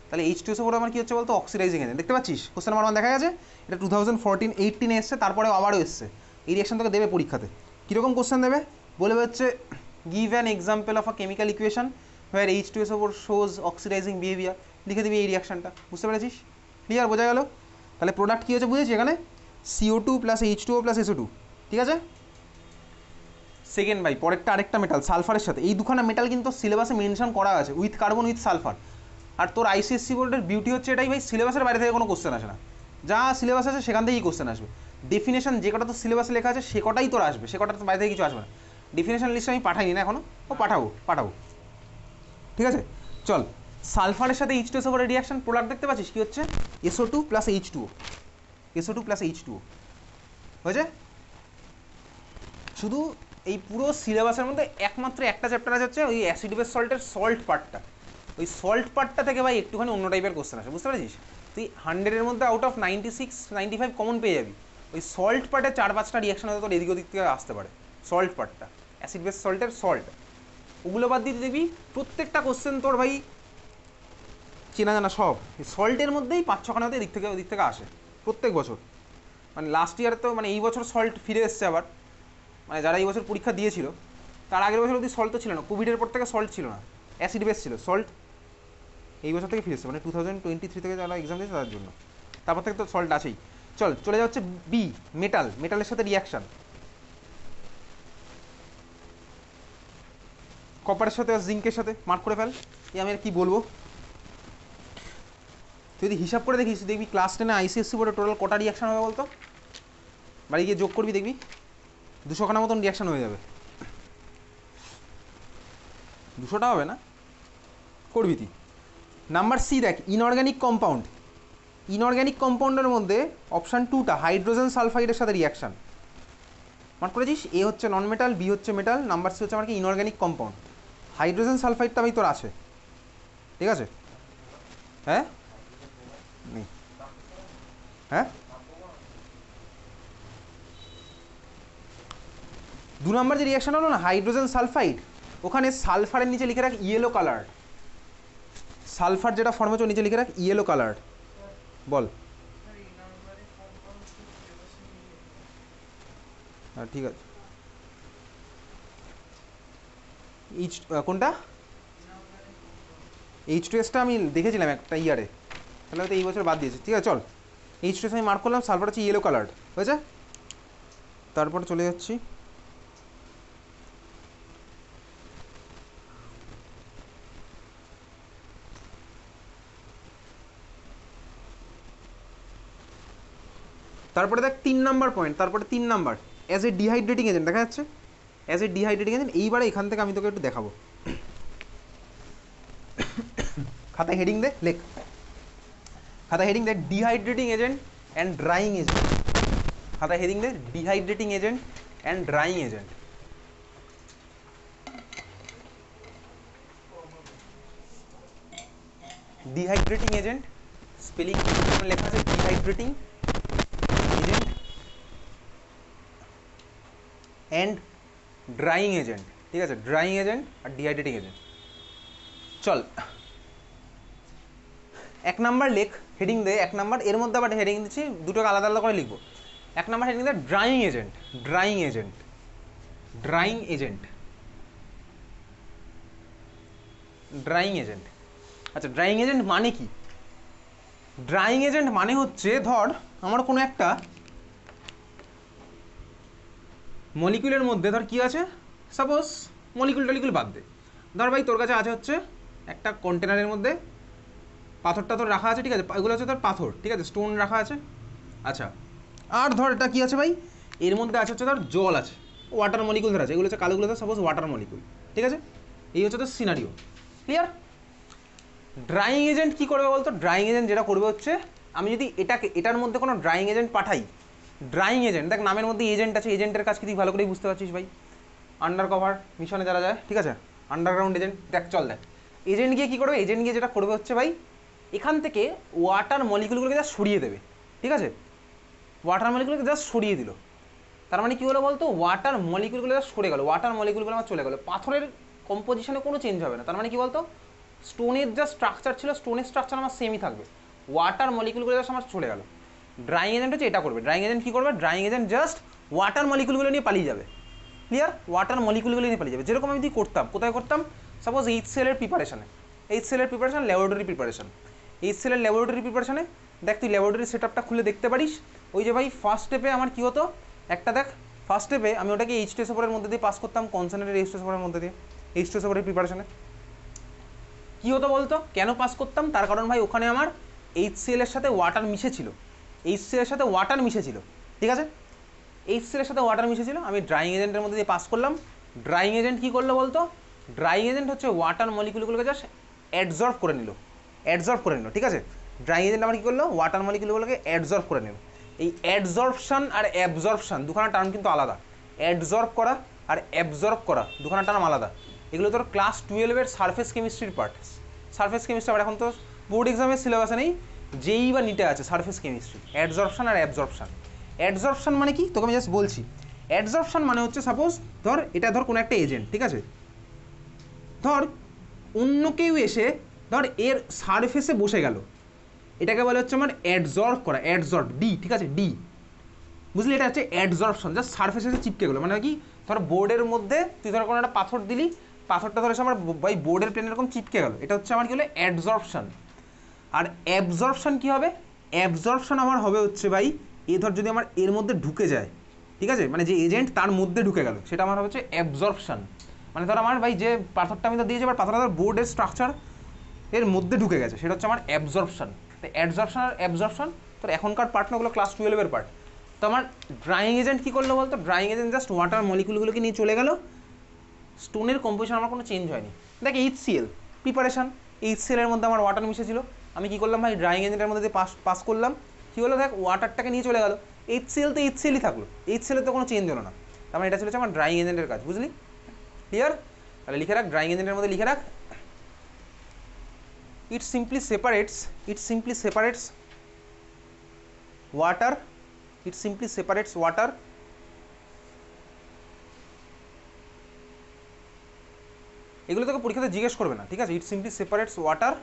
তাহলে H2SO4 আমার কী হচ্ছে বলতো, অক্সিডাইজিং এজেন্ট। দেখতে পাচ্ছিস কোশ্চেন নাম্বার 1 দেখা গেছে, এটা 2014-18 এসছে, তারপরে আবারও এসছে। এই রিয়াকশন তোকে দেবে পরীক্ষাতে, কীরকম কোশ্চেন দেবে বলবে হচ্ছে, give an example of a chemical equation where H2SO4 shows oxidising behaviour, লিখে দিবি এই রিয়াকশনটা। বুঝতে পেরেছিস? ক্লিয়ার, বোঝা গেল? তাহলে প্রোডাক্ট কী হচ্ছে বুঝেছি এখানে, CO2 plus H2O plus SO2, ঠিক আছে। সেকেন্ড ভাই পরেরটা আরেকটা মেটাল সালফারের সাথে, এই দুখানা মেটাল কিন্তু সিলেবাসে মেনশন করা আছে, উইথ কার্বন উইথ সালফার। আর তোর ICSE বোর্ডের বিউটি হচ্ছে এটাই ভাই, সিলেবাসের বাইরে থেকে কোনো কোশ্চেন আসে না, যা সিলেবাস আছে সেখান থেকেই কোশ্চেন আসবে। ডেফিনেশন যে কটা তো সিলেবাসে লেখা আছে সে কটাই তোর আসবে, সে কটা তো বাইরে থেকে কিছু আসবে না। ডেফিনেশন লিস্ট আমি পাঠাইনি না এখনও, ও পাঠাবো, ঠিক আছে। চল, সালফারের সাথে H2SO4 এর রিয়াকশন, প্রোডাক্ট দেখতে পাচ্ছিস কী হচ্ছে, SO2 plus H2O, SO2 plus H2O হয়েছে। শুধু এই পুরো সিলেবাসের মধ্যে একমাত্র একটা চ্যাপ্টার আছে হচ্ছে ওই অ্যাসিড বেস সল্টের সল্ট পার্টটা, ওই সল্ট পার্টটা থেকে ভাই একটুখানি অন্য টাইপের কোশ্চেন আসে, বুঝতে পেরেছিস। তুই 100-এর মধ্যে আউট অফ 96-95 কমন পেয়ে যাবি। ওই সল্ট পার্টে 4-5টা রিয়াকশন হয়তো তোর এদিক ওদিক থেকে আসতে পারে, সল্ট পার্টটা অ্যাসিড বেস সল্টের সল্ট, ওগুলো বাদ দিয়ে দেখবি প্রত্যেকটা কোশ্চেন তোর ভাই চেনা জানা সব সল্টের মধ্যেই 5-6খানা হতে এদিক থেকে ওদিক থেকে আসে প্রত্যেক বছর। মানে লাস্ট ইয়ার তো মানে এই বছর সল্ট ফিরে এসছে আবার, মানে যারা এই বছর পরীক্ষা দিয়েছিল তার আগের বছর অবধি সল্ট তো ছিল না, কোভিডের পর থেকে সল্ট ছিল না, অ্যাসিড বেস ছিল, সল্ট এই বছর থেকে ফিরেছে, মানে 2023 থেকে যারা এক্সাম দিয়েছে তার জন্য, তারপর থেকে তো সল্ট আছেই। চল চলে যাচ্ছে বি, মেটালের সাথে রিয়াকশান, কপারের সাথে আর জিঙ্কের সাথে, মার্ক করে ফেল। আমি আর কি বলবো, তুই যদি হিসাব করে দেখিস দেখবি ক্লাস 10-এ ICSE বোর্ডে টোটাল কটা রিয়াকশান হবে বলতো, বাড়ি গিয়ে যোগ করবি দেখবি 200খানা মতন রিয়াকশান হয়ে যাবে। 200টা হবে না, করবি তুই। নাম্বার সি দেখ, ইনঅর্গ্যানিক কম্পাউন্ডের মধ্যে অপশান 2টা হাইড্রোজেন সালফাইডের সাথে রিয়াকশান, মার্ক করেছিস। এ হচ্ছে নন মেটাল, বি হচ্ছে মেটাল, নাম্বার সি হচ্ছে আমার কি ইনঅর্গ্যানিক কম্পাউন্ড। হাইড্রোজেন সালফাইডটা ভাই তোর আছে, ঠিক আছে, হ্যাঁ নেই। হ্যাঁ, 2 নম্বর যে রিয়াকশন হলো না হাইড্রোজেন সালফাইড, ওখানে সালফারের নিচে লিখে রাখ ইয়েলো কালার, সালফার যেটা ফর্ম হচ্ছে নিচে লিখে রাখ ইয়েলো কালার। বল। হ্যাঁ ঠিক আছে। এইচ কোনটা H2S আমি দেখেছিলাম একটা ইয়ারে, তাহলে হয়তো এই বছর বাদ দিয়েছে। ঠিক আছে চল, H2S আমি মার্ক করলাম, সালফার হচ্ছে ইয়েলো কালার হয়েছে। তারপর চলে যাচ্ছি তারপরে দেখ 3 নাম্বার পয়েন্ট, তারপরে 3 number as a dehydrating agent দেখা যাচ্ছে, অ্যাজ এ ডিহাইড্রেটিং এজেন্ট। এইবারে এখান থেকে আমি তোকে একটু দেখাবো, খাতায় হেডিং দে, লেখ খাতায় হেডিং দে dehydrating agent and drying agent, খাতায় হেডিং দে dehydrating agent and drying agent. Dehydrating agent spelling লেখা আছে dehydrating agent and drying agent. ঠিক আছে, ড্রাইং এজেন্ট আর ডিহাইড্রেটিং এজেন্ট। চল 1 নাম্বার লেখ, হেডিং দে 1 নাম্বার, এর মধ্যে আবার হেডিং দিচ্ছি দুটোকে আলাদা আলাদা করে লিখবো। 1 নাম্বার হেডিং দে drying agent, drying agent, drying agent, drying agent. আচ্ছা ড্রাইং এজেন্ট মানে কি? ড্রাইং এজেন্ট মানে হচ্ছে ধর আমার কোনো একটা মলিকুলের মধ্যে ধর কি আছে, সাপোজ মলিকুল টলিকুল বাদ দে, ধর ভাই তোর কাছে আছে হচ্ছে একটা কন্টেনারের মধ্যে পাথর টাথর রাখা আছে। ঠিক আছে, এগুলো হচ্ছে ধর পাথর, ঠিক আছে, স্টোন রাখা আছে। আচ্ছা আর ধর এটা কি আছে ভাই, এর মধ্যে আছে হচ্ছে ধর জল আছে, ওয়াটার মলিকুল ধর আছে, এগুলো হচ্ছে কালোগুলো ধর সাপোজ ওয়াটার মলিকুল। ঠিক আছে, এই হচ্ছে তো সিনারিও, ক্লিয়ার? ড্রাইং এজেন্ট কী করবে বলতো? ড্রাইং এজেন্ট যেটা করবে হচ্ছে আমি যদি এটার মধ্যে কোনো ড্রাইং এজেন্ট পাঠাই, ড্রাইং এজেন্ট দেখ নামের মধ্যে এজেন্ট আছে, এজেন্টের কাজ কি তুই ভালো করেই বুঝতে পারছিস ভাই, আন্ডার কভার মিশনে যারা যায়, ঠিক আছে, আন্ডারগ্রাউন্ড এজেন্ট। দেখ চল দেখ এজেন্ট গিয়ে কী করবে, এজেন্ট গিয়ে যেটা করবে হচ্ছে ভাই এখান থেকে ওয়াটার মলিকুলগুলোকে জাস্ট সরিয়ে দেবে। ঠিক আছে, ওয়াটার মলিকুলকে জাস্ট সরিয়ে দিল, তার মানে কী হলো বলতো, ওয়াটার মলিকুলগুলো জাস্ট সরে গেল, ওয়াটার মলিকুলগুলো আমার চলে গেলো, পাথরের কম্পোজিশনে কোনো চেঞ্জ হবে না। তার মানে কী বলতো, স্টোনের যা স্ট্রাকচার ছিল স্টোনের স্ট্রাকচার আমার সেমই থাকবে, ওয়াটার মলিকুলগুলো জাস্ট আমার চলে গেল। ড্রাইং এজেন্ট হচ্ছে এটা করবে। ড্রাইং এজেন্ট কী করবে, ড্রাইং এজেন্ট জাস্ট ওয়াটার মলিকুলগুলো নিয়ে পালিয়ে যাবে, ক্লিয়ার? ওয়াটার মলিকুলগুলো নিয়ে পালিয়ে যাবে, যেরকম আমি যদি করতাম, কোথায় করতাম, সাপোজ HCl এর প্রিপারেশনে, HCl এর প্রিপারেশন ল্যাবরেটরি প্রিপারেশন, HCl এর ল্যাবরেটরি প্রিপারেশনে দেখ তুই ল্যাবরেটরি সেট আপটা খুলে দেখতে পারিস। ওই যে ভাই ফার্স্ট স্টেপে আমার কী হতো, একটা দেখ ফার্স্ট স্টেপে আমি ওটাকে H2SO4 এর মধ্যে দিয়ে পাস করতাম, কনসেন্ট্রেটেড H2SO4 এর মধ্যে দিয়ে, H2SO4 এর প্রিপারেশনে কী হতো বলতো, কেন পাস করতাম? তার কারণ ভাই ওখানে আমার HCl এর সাথে ওয়াটার মিশে ছিল, HCl এর সাথে ওয়াটার মিশে ছিল, ঠিক আছে, HCl এর সাথে ওয়াটার মিশে ছিল, আমি ড্রাইং এজেন্টের মধ্যে দিয়ে পাস করলাম। ড্রাইং এজেন্ট কী করলো বলতো, ড্রাইং এজেন্ট হচ্ছে ওয়াটার মলিকুলগুলোকে জাস্ট অ্যাবজর্ব করে নিল, অ্যাবজর্ব করে নিল, ঠিক আছে। ড্রাইং এজেন্ট আমার কী করলো, ওয়াটার মলিকুলগুলোকে অ্যাবজর্ব করে নিল। এই অ্যাবজর্পশন আর অ্যাবজর্পশন দুখানা টার্ম কিন্তু আলাদা, অ্যাবজর্ব করা আর অ্যাবজর্ব করা দুখানা টার্ম আলাদা। এগুলো তোর ক্লাস 12-এর সারফেস কেমিস্ট্রির পার্ট, সারফেস কেমিস্ট্রি আবার এখন তো বোর্ড এক্সামের সিলেবাসে নেই, যেই বা নিটে আছে সারফেস কেমিস্ট্রি, অ্যাবজর্পশন আর অ্যাবজর্পশন। অ্যাবজর্পশন মানে কি তোকে আমি জাস্ট বলছি, অ্যাবজর্পশন মানে হচ্ছে সাপোজ ধর এটা ধর কোনো একটা এজেন্ট, ঠিক আছে, ধর অন্য কেউ এসে ধর এর সারফেসে বসে গেল, এটাকে বলে হচ্ছে আমার অ্যাবজর্ব করা, অ্যাবজর্ব ডি, ঠিক আছে, ডি, বুঝলি? এটা হচ্ছে অ্যাবজর্পশন, জাস্ট সারফেসে চিপকে গেলো, মানে কি ধর বোর্ডের মধ্যে তুই ধর কোনো একটা পাথর দিলি, পাথরটা ধরে আমার বাই বোর্ডের প্লেন এরকম চিপকে গেল, এটা হচ্ছে আমার কি হলো অ্যাবজর্পশন। আর অ্যাবজর্পশন কী হবে, অ্যাবজর্পশন আমার হবে হচ্ছে ভাই এ ধর যদি আমার এর মধ্যে ঢুকে যায়, ঠিক আছে, মানে যে এজেন্ট তার মধ্যে ঢুকে গেল, সেটা আমার হচ্ছে অ্যাবজর্পশন। মানে ধর আমার ভাই যে পাথরটা আমি তো দিয়েছি, এবার পাথরটা ধর বোর্ডের স্ট্রাকচার এর মধ্যে ঢুকে গেছে, সেটা হচ্ছে আমার অ্যাবজর্পশন। তো অ্যাবজর্পশন আর অ্যাবজর্পশন তোর এখনকার পার্ট না, ওগুলো ক্লাস 12-এর পার্ট। তো আমার ড্রাইং এজেন্ট কী করলো বলতো, ড্রাইং এজেন্ট জাস্ট ওয়াটার মলিকুলগুলোকে নিয়ে চলে গেল, স্টোনের কম্পোজিশন আমার কোনো চেঞ্জ হয়নি। দেখ HCl প্রিপারেশন, HCl এর মধ্যে আমার ওয়াটার মিশেছিল, আমি কী করলাম ভাই ড্রাইং এজেন্টের মধ্যে দিয়ে পাস করলাম, কী হলো দেখ ওয়াটারটাকে নিয়ে চলে গেল, HCl তো HClই থাকলো, HCl তো কোনো চেঞ্জ হলো না, তার মানে এটা ছিল আমার ড্রাইং এজেন্টের কাজ, বুঝলি? ক্লিয়ার? তাহলে লিখে রাখ, ড্রাইং এজেন্টের মধ্যে লিখে রাখ, it simply separates water, it simply separates water. এগুলো তোকে পরীক্ষাতে জিজ্ঞেস করবে না, ঠিক আছে? ইট সিম্পলি সেপারেটস ওয়াটার,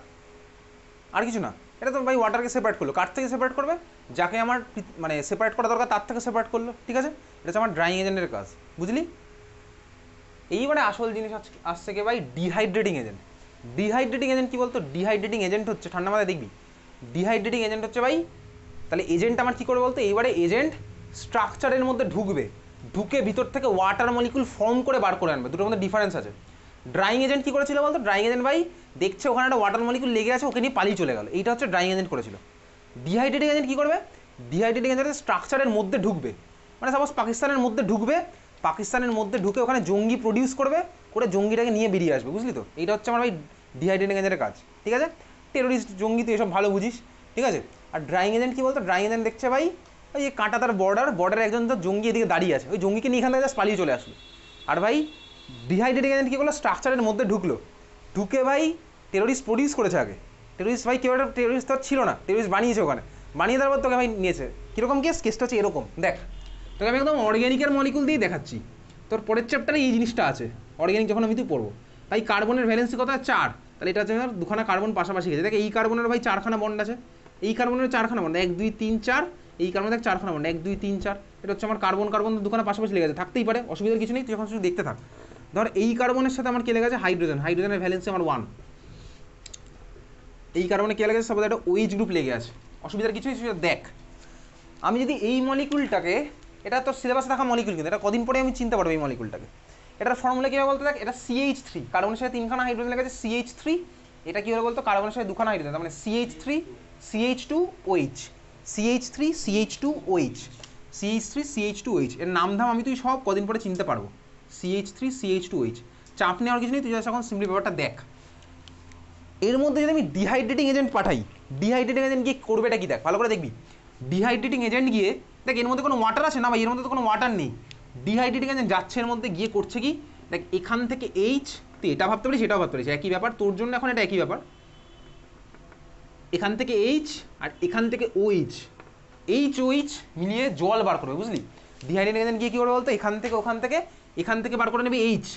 আর কিছু না। এটা তো ভাই ওয়াটারকে সেপারেট করলো, কার থেকে সেপারেট করবে? যাকে আমার মানে সেপারেট করা দরকার তার থেকে সেপারেট করলো, ঠিক আছে? এটা হচ্ছে আমার ড্রাইং এজেন্টের কাজ, বুঝলি? এইবারে আসল জিনিস আসছে কি ভাই, ডিহাইড্রেটিং এজেন্ট। ডিহাইড্রেটিং এজেন্ট কি বলতো? ডিহাইড্রেটিং এজেন্ট হচ্ছে, ঠান্ডা মাথায় দেখবি, ডিহাইড্রেটিং এজেন্ট হচ্ছে ভাই, তাহলে এজেন্ট আমার কী করবে বলতো? এইবারে এজেন্ট স্ট্রাকচারের মধ্যে ঢুকবে, ঢুকে ভিতর থেকে ওয়াটার মলিকুল ফর্ম করে বার করে আনবে। দুটোর মধ্যে ডিফারেন্স আছে। ড্রাইং এজেন্ট কী করেছিল বলতো? ড্রাইং এজেন্ট ভাই দেখছে ওখানে একটা ওয়াটার মলিকুল লেগে আছে, ওকে নিয়ে পালিয়ে চলে গেল। এইটা হচ্ছে ড্রাইং এজেন্ট করেছিল। ডিহাইড্রেটিং এজেন্ট কী করবে? ডিহাইড্রেটিং এজেন্ট স্ট্রাকচারের মধ্যে ঢুকবে, মানে সাপোজ পাকিস্তানের মধ্যে ঢুকবে, পাকিস্তানের মধ্যে ঢুকে ওখানে জঙ্গি প্রডিউস করবে, করে জঙ্গিটাকে নিয়ে বেরিয়ে আসবে, বুঝলি তো? এইটা হচ্ছে আমার ভাই ডিহাইড্রেটিং এজেন্টের কাজ, ঠিক আছে? টেরোরিস্ট, জঙ্গি, তো এসব ভালো বুঝিস, ঠিক আছে? আর ড্রাইং এজেন্ট কী বলতো? ড্রাইং এজেন্ট দেখছে ভাই ওই যে কাঁটা তার বর্ডারে একজন তো জঙ্গি এদিকে দাঁড়িয়ে আছে, ওই জঙ্গিকে নিয়ে এখান থেকে জাস্ট পালিয়ে চলে আসলো। আর ভাই ডিহাইড্রেটিং এজেন্ট কী করলো? স্ট্রাকচারের মধ্যে ঢুকলো, ঢুকে ভাই টেরোরিস্ট প্রডিউস করেছে আগে। টেরোরিস্ট ভাই কেউ একটা টেরোরিস্ট তো ছিল না, টেরোরিস্ট বানিয়েছে ওখানে, বানিয়ে দেওয়ার পর তোকে ভাই নিয়েছে। কীরকম কেসটা হচ্ছে এরকম, দেখ তোকে আমি একদম অর্গ্যানিকের মলিকুল দিয়ে দেখাচ্ছি। তোর পরের চ্যাপ্টারে এই জিনিসটা আছে, অর্গ্যানিক যখন আমি তুই পড়বো। ভাই কার্বনের ভ্যালেন্সি কত? 4। তাহলে এটা হচ্ছে দুখানা কার্বন পাশাপাশি গেছে। দেখ এই কার্বনের ভাই 4খানা বন্ড আছে, এই কার্বনের 4খানা বন্ড, 1 2 3 4, এই কার্বনের দেখ 4খানা বন্ড, 1 2 3 4। এটা হচ্ছে আমার কার্বন কার্বন দুখানা পাশাপাশি লেগে আছে, থাকতেই পারে, অসুবিধার কিছু নেই, তুই যখন শুধু দেখতে থাক। ধর এই কার্বনের সাথে আমার কে লেগে আছে? হাইড্রোজেন, হাইড্রোজেনের ভ্যালেন্সি আমার 1। এই কার্বনে কে লেগে আছে? সাপোজ একটা OH গ্রুপ লেগে আছে, অসুবিধার কিছু নেই। দেখ আমি যদি এই মলিকুলটাকে, এটা তো সিলেবাসে থাকা মলিকুল, কিন্তু এটা কদিন পরে আমি চিনতে পারবো এই মলিকুলটাকে। এটার ফর্মুলা কী হবে বলতে? দেখ এটা CH3, কার্বনের সাথে 3খানা হাইড্রোজেন লেগে আছে, CH3। এটা কী হবে বলতো? কার্বনের সাথে 2খানা হাইড্রোজেন, তার মানে CH3 CH2OH, CH3 CH2OH, CH3 CH2OH। এর নাম ধাম আমি তুই সব কদিন পরে চিনতে পারবো। CH3 CH2OH, চাপ নেওয়ার কিছু নেই, তুই যখন সিম্পলি ব্যাপারটা দেখ। এর মধ্যে যদি আমি ডিহাইড্রেটিং এজেন্ট পাঠাই, ডিহাইড্রেটিং এজেন্ট গিয়ে করবে এটা কি? দেখ ভালো করে দেখবি, ডিহাইড্রেটিং এজেন্ট গিয়ে দেখ এর মধ্যে কোনো ওয়াটার আছে না ভাই? এর মধ্যে তো কোনো ওয়াটার নেই। ডিহাইড্রেটিং এজেন্ট যাচ্ছে এর মধ্যে, গিয়ে করছে কি? দেখ এখান থেকে H, তুই এটা ভাবতে পারিস, এটাও ভাবতে পারিস, একই ব্যাপার তোর জন্য এখন, এটা একই ব্যাপার। এখান থেকে H আর এখান থেকে OH, OH মিলিয়ে জল বার করবে, বুঝলি? ডিহাইড্রেটিং এজেন্ট গিয়ে কী করবে বলতো? এখান থেকে ওখান থেকে এখান থেকে বার করে নেবে H,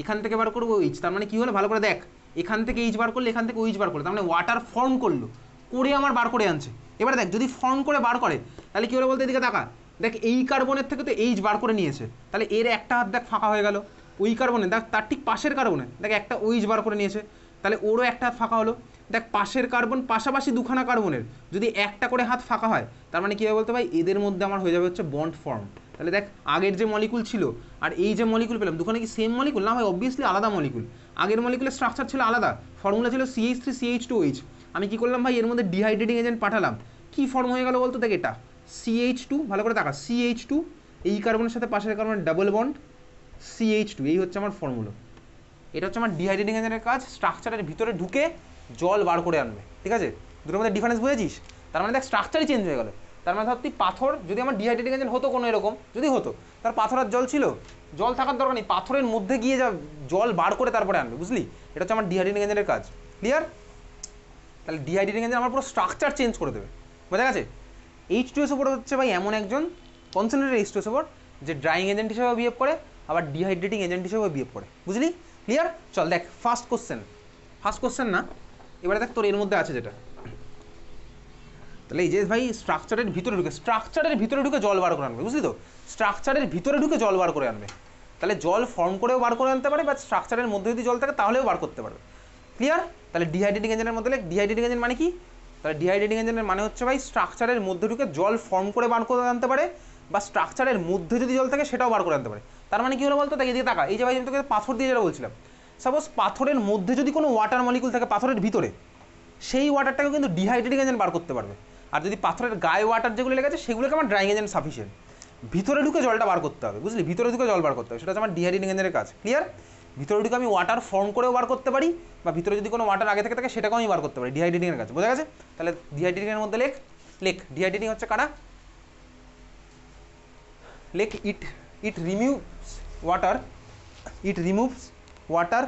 এখান থেকে বার করবো OH। তার মানে কী হলো ভালো করে দেখ, এখান থেকে H বার করলে, এখান থেকে OH বার করলো, তার মানে ওয়াটার ফর্ম করলো, করে আমার বার করে আনছে। এবারে দেখ যদি ফর্ম করে বার করে তাহলে কী হলো বলতে? এদিকে তাকা, দেখ এই কার্বনের থেকে তো H বার করে নিয়েছে, তাহলে এর একটা হাত দেখ ফাঁকা হয়ে গেল। ওই কার্বনে দেখ তার ঠিক পাশের কার্বনে দেখ একটা OH বার করে নিয়েছে, তাহলে ওরও একটা হাত ফাঁকা হলো। দেখ পাশের কার্বন, পাশাপাশি দুখানা কার্বনের যদি একটা করে হাত ফাঁকা হয়, তার মানে কী হবে বলতে ভাই? এদের মধ্যে আমার হয়ে যাবে হচ্ছে বন্ড ফর্ম। তাহলে দেখ আগের যে মলিকুল ছিল আর এই যে মলিকুল পেলাম, দুখানে কি সেম মলিকুল? না ভাই, অবভিয়াসলি আলাদা মলিকুল। আগের মলিকুলের স্ট্রাকচার ছিল আলাদা, ফর্মুলা ছিল CH3 CH2OH। আমি কি করলাম ভাই? এর মধ্যে ডিহাইড্রেটিং এজেন্ট পাঠালাম, কি ফর্ম হয়ে গেল বলতো? দেখ এটা CH2, ভালো করে তাকা, CH2, এই কার্বনের সাথে পাশের কার্বনের ডাবল বন্ড, CH2, এই হচ্ছে আমার ফর্মুলা। এটা হচ্ছে আমার ডিহাইড্রেটিং এজেন্টের কাজ, স্ট্রাকচারের ভিতরে ঢুকে জল বার করে আনবে, ঠিক আছে? দুটোর মধ্যে ডিফারেন্স বুঝেছিস? তার মানে দেখ স্ট্রাকচারই চেঞ্জ হয়ে গেল। তার মানে ধর তুই পাথর, যদি আমার ডিহাইড্রেটিং এজেন্ট হতো কোনো এরকম, যদি হতো, তার পাথর আর জল ছিল, জল থাকার দরকার নেই, পাথরের মধ্যে গিয়ে যা জল বার করে তারপরে আনবে, বুঝলি? এটা হচ্ছে আমার ডিহাইড্রেটিং এজেন্টের কাজ, ক্লিয়ার? তাহলে ডিহাইড্রেটিং এজেন্ট আমার পুরো স্ট্রাকচার চেঞ্জ করে দেবে, বোঝা গেছে? H2SO4 হচ্ছে ভাই এমন একজন কনসেন্ট্রেটেড H2SO4 যে ড্রাইং এজেন্ট হিসেবে বিহেভ করে, আবার ডিহাইড্রেটিং এজেন্ট হিসেবে বিহেভ করে, বুঝলি? ক্লিয়ার? চল দেখ ফার্স্ট কোশ্চেন না, এবারে দেখ তোর এর মধ্যে আছে যেটা, তাহলে এই যে ভাই স্ট্রাকচারের ভিতরে ঢুকে জল বার করে আনবে, বুঝলি তো? স্ট্রাকচারের ভিতরে ঢুকে জল বার করে আনবে, তাহলে জল ফর্ম করেও বার করে আনতে পারে, বা স্ট্রাকচারের মধ্যে যদি জল থাকে তাহলেও বার করতে পারবে, ক্লিয়ার? তাহলে ডিহাইড্রেটিং এজেন্টের মধ্যে ডিহাইড্রেটিং এজেন্ট মানে কি? তাহলে ডিহাইড্রেটিং এজেন্টের মানে হচ্ছে ভাই স্ট্রাকচারের মধ্যে ঢুকে জল ফর্ম করে বার করে আনতে পারে, বা স্ট্রাকচারের মধ্যে যদি জল থাকে সেটাও বার করে আনতে পারে। তার মানে কি হলো বলতো? তাই এদিকে তাকা, এই যে ভাই আমি তোকে পাথর দিয়ে যেটা বলছিলাম, সাপোজ পাথরের মধ্যে যদি কোনো ওয়াটার মলিকুল থাকে পাথরের ভিতরে, সেই ওয়াটারটাকে কিন্তু ডিহাইড্রেটিং এজেন্ট বার করতে পারবে। আর যদি পাথরের গায়ে ওয়াটার যেগুলো লেগেছে সেগুলোকে আমার ড্রাইং এজেন্ট সাফিসিয়েন্ট, ভিতরে ঢুকে জলটা বার করতে হবে, বুঝলি? ভিতরে ঢুকে জল বার করতে হবে, সেটা হচ্ছে আমার ডিহাইড্রেটিং এজেন্টের কাজ, ক্লিয়ার? ভিতরে ঢুকে আমি ওয়াটার ফর্ম করেও বার করতে পারি, বা ভিতরে যদি কোনো ওয়াটার আগে থেকে থাকে সেটাকেও আমি বার করতে পারি, ডিহাইড্রেটিংয়ের কাজ, বোঝা গেছে? তাহলে ডিহাইড্রেটিংয়ের মধ্যে লেখ ডিহাইড্রেটিং হচ্ছে কারা? লেখ it removes water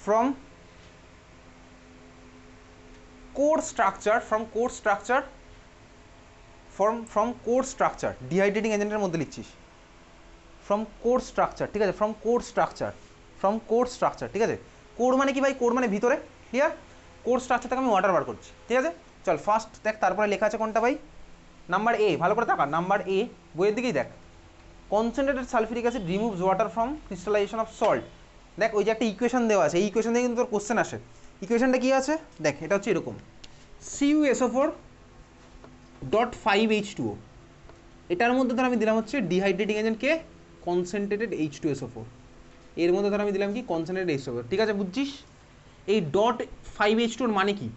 from core structure from core structure dehydrating এজেন্টের মধ্যে লিখছিস ফ্রম কোর স্ট্রাকচার, ঠিক আছে, ফ্রম কোর স্ট্রাকচার, ঠিক আছে। কোর মানে কি ভাই? কোর মানে ভিতরে, ক্লিয়ার? কোর স্ট্রাকচার থেকে আমি ওয়াটার বার করছি, ঠিক আছে। চল ফার্স্ট দেখ, তারপরে লেখা আছে কোনটা ভাই? নাম্বার এ, ভালো করে তাকা, নাম্বার এ বইয়ের দিকেই দেখ। Concentrated sulphuric acid removes water from crystallisation of salt. দেখ ওই যে একটা ইকুয়েশন দেওয়া আছে, এই ইকুয়েশন থেকে কিন্তু তোর কোশ্চেন আসে। ইকুয়েশনটা কি আছে দেখ, এটা হচ্ছে এরকম CuSO4.5H2O, এটার মধ্যে ধর আমি দিলাম হচ্ছে ডিহাইড্রেটিং এজেন্ট কে কনসেন্ট্রেটেড H2SO4, এর মধ্যে ধর আমি দিলাম কি কনসেন্ট্রেটেড H2SO4, ঠিক আছে, বুঝছিস? এই .5H2 মানে কি?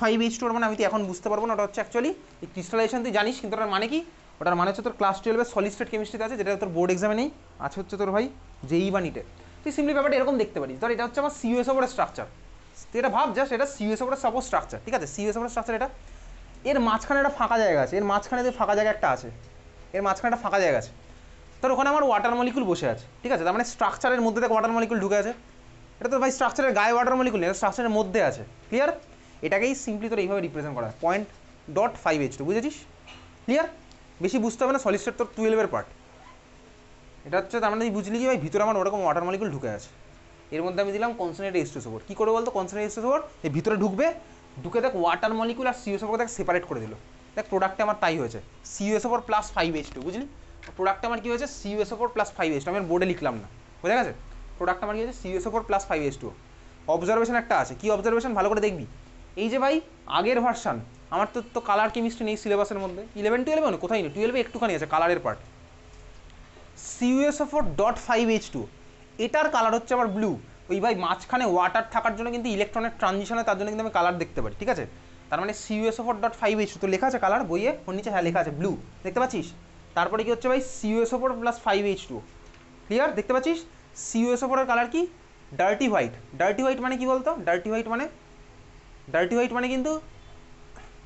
.5H2 মানে আমি তো এখন বুঝতে পারবো না, ওটা হচ্ছে অ্যাকচুয়ালি এই ক্রিস্টালাইজেশন তুই জানিস, কিন্তু ওটার মানে কি? ওটার মানে হচ্ছে তোর ক্লাস 12-এর সলিড স্টেট কেমিস্ট্রিতে আছে, যেটা তোর বোর্ড এক্সামে নেই, আছে হচ্ছে তোর ভাই জেই বা নিটে। তুই সিম্পলি ব্যাপারটা এরকম দেখতে পারিস, ধর এটা হচ্ছে আমার CuSO4 স্ট্রাকচার, তুই এটা ভাব জাস্ট, এটা CuSO4 সাপোজ স্ট্রাকচার, ঠিক আছে, CuSO4 স্ট্রাকচার এটা। এর মাঝখানে একটা ফাঁকা জায়গা আছে, এর মাঝখানে যে ফাঁকা জায়গা একটা আছে, এর মাঝখানে একটা ফাঁকা জায়গা আছে, তোর ওখানে আমার ওয়াটার মলিকুল বসে আছে, ঠিক আছে, তার মানে স্ট্রাকচারের মধ্যে থেকে ওয়াটার মলিকুল ঢুকে আছে। এটা তো ভাই স্ট্রাকচারের গায়ে ওয়াটার মলিকুল নেই, স্ট্রাকচারের মধ্যে আছে, ক্লিয়ার? এটাকেই সিম্পলি তোর এইভাবে রিপ্রেজেন্ট করা হয় .5H2, বুঝেছিস? ক্লিয়ার? বেশি বুঝতে হবে না, সলিড স্টেট তোর 12-এর পার্ট। এটা হচ্ছে তার মানে বুঝলি কি ভাই, ভিতরে আমার ওরকম ওয়াটার মলিকুল ঢুকে আছে, এর মধ্যে আমি দিলাম কনসেন্ট্রেটেড H2SO4। কী করে বলতো? কনসেন্ট্রেটেড H2SO4 এই ভিতরে ঢুকবে, ঢুকে দেখ ওয়াটার মলিকুল আর CuSO4 দেখ সেপারেট করে দিল। দেখ প্রোডাক্টে আমার তাই হয়েছে, CuSO4 + 5H2, বুঝলি? প্রোডাক্টে আমার কী হয়েছে? CuSO4 + 5H2, আমি বোর্ডে লিখলাম না, বুঝে গেছে? প্রোডাক্ট আমার কী হয়েছে? CuSO4 + 5H2। অবজারভেশন একটা আছে, কি অবজারভেশন? ভালো করে দেখবি। এই যে ভাই আগের ভার্সান, আমার তো কালার কেমিস্ট্রি নেই সিলেবাসের মধ্যে, 11-12 মানে কোথায় নেই, 12-এ একটুখানি আছে কালারের পার্ট। CuSO4.5H2 এটার কালার হচ্ছে আবার ব্লু। ওই ভাই মাঝখানে ওয়াটার থাকার জন্য কিন্তু ইলেকট্রনের ট্রানজিশনে তার জন্য কিন্তু আমি কালার দেখতে পারি, ঠিক আছে। তার মানে CuSO4.5H2 তো লেখা আছে কালার বইয়ে, ওর নিচে হ্যাঁ লেখা আছে ব্লু, দেখতে পাচ্ছিস? তারপরে কি হচ্ছে ভাই? CuSO4 + 5H2, clear? দেখতে পাচ্ছিস CuSO4 এর কালার কি? Dirty white. ডার্টি হোয়াইট মানে কি বলতো? ডার্টি হোয়াইট মানে কিন্তু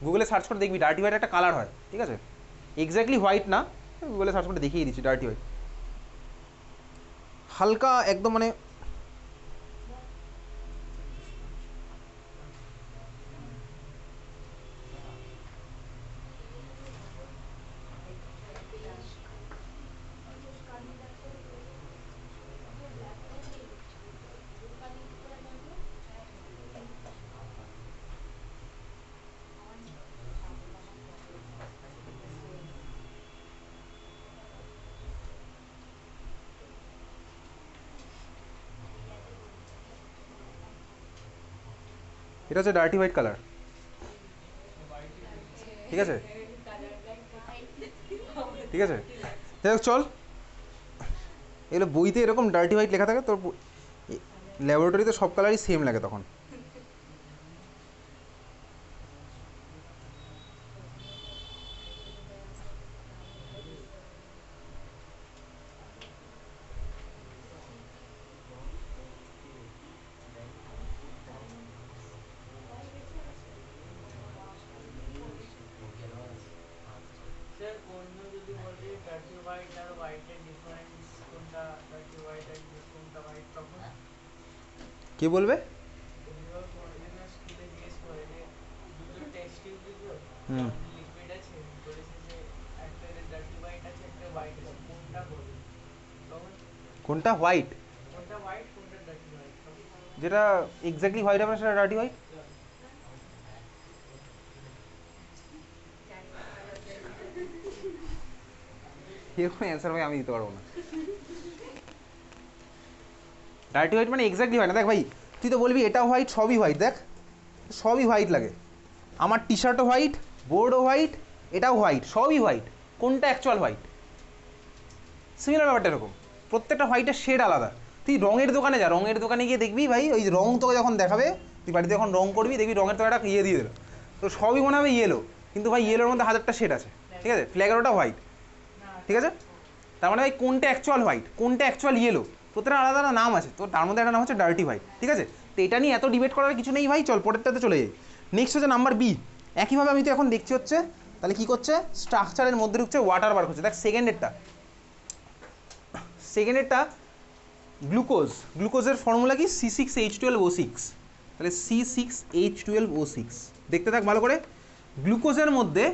গুগলে সার্চ করে দেখবি ডার্টি হোয়াইট একটা কালার হয়, ঠিক আছে, এক্স্যাক্টলি হোয়াইট না, গুগলে সার্চ করে দেখিয়ে দিচ্ছি ডার্টি হোয়াইট, হালকা একদম মানে এটা হচ্ছে ডার্টি হোয়াইট কালার, ঠিক আছে, ঠিক আছে। যাই হোক চল, এগুলো বইতে এরকম ডার্টি হোয়াইট লেখা থাকে, তোর ল্যাবরেটরিতে সব কালারই সেম লাগে তখন। কে বলবে? হুম, কোনটা হোয়াইট? যেটা এক্স্যাক্টলি হোয়াইট হবে সেটা ডার্টি হোয়াইট। এরকম অ্যান্সার ভাই আমি দিতে পারবো না। ডার্টি হোয়াইট মানে এক্স্যাক্টলি হয় না, দেখ ভাই তুই তো বলবি এটা হোয়াইট, সবই হোয়াইট, দেখ সবই হোয়াইট লাগে, আমার টি শার্টও হোয়াইট, বোর্ডও হোয়াইট, এটাও হোয়াইট, সবই হোয়াইট, কোনটা অ্যাকচুয়াল হোয়াইট? সিমিলার ব্যাপারটা এরকম, প্রত্যেকটা হোয়াইটের শেড আলাদা। তুই রঙের দোকানে যা, রঙের দোকানে গিয়ে দেখবি ভাই ওই রঙ তোকে যখন দেখাবে, তুই বাড়িতে যখন রঙ করবি দেখবি রঙের তোকে একটা ইয়ে দিয়ে দিল, তো সবই মনে হবে ইয়েলো, কিন্তু ভাই ইয়েলোর মধ্যে 1000টা শেড আছে, ঠিক আছে, ফ্ল্যাগের ওটা হোয়াইট, ঠিক আছে। তার মানে ভাই কোনটা অ্যাকচুয়াল হোয়াইট, কোনটা অ্যাকচুয়াল ইয়েলো, প্রত্যেকটা আলাদা আলাদা নাম আছে, তো তার মধ্যে একটা নাম হচ্ছে ডার্টি হোয়াইট, ঠিক আছে। তো এটা নিয়ে এত ডিবেট করার কিছু নেই ভাই, চল পরেরটাতে চলে যাই। নেক্সট হচ্ছে নাম্বার বি। একইভাবে আমি তো এখন দেখছি হচ্ছে তাহলে কী করছে, স্ট্রাকচারের মধ্যে ঢুকছে ওয়াটার বার করছে। দেখ সেকেন্ডেরটা গ্লুকোজের ফর্মুলা কি? C6H12O6, তাহলে C6H12O6 দেখতে থাক ভালো করে। গ্লুকোজের মধ্যে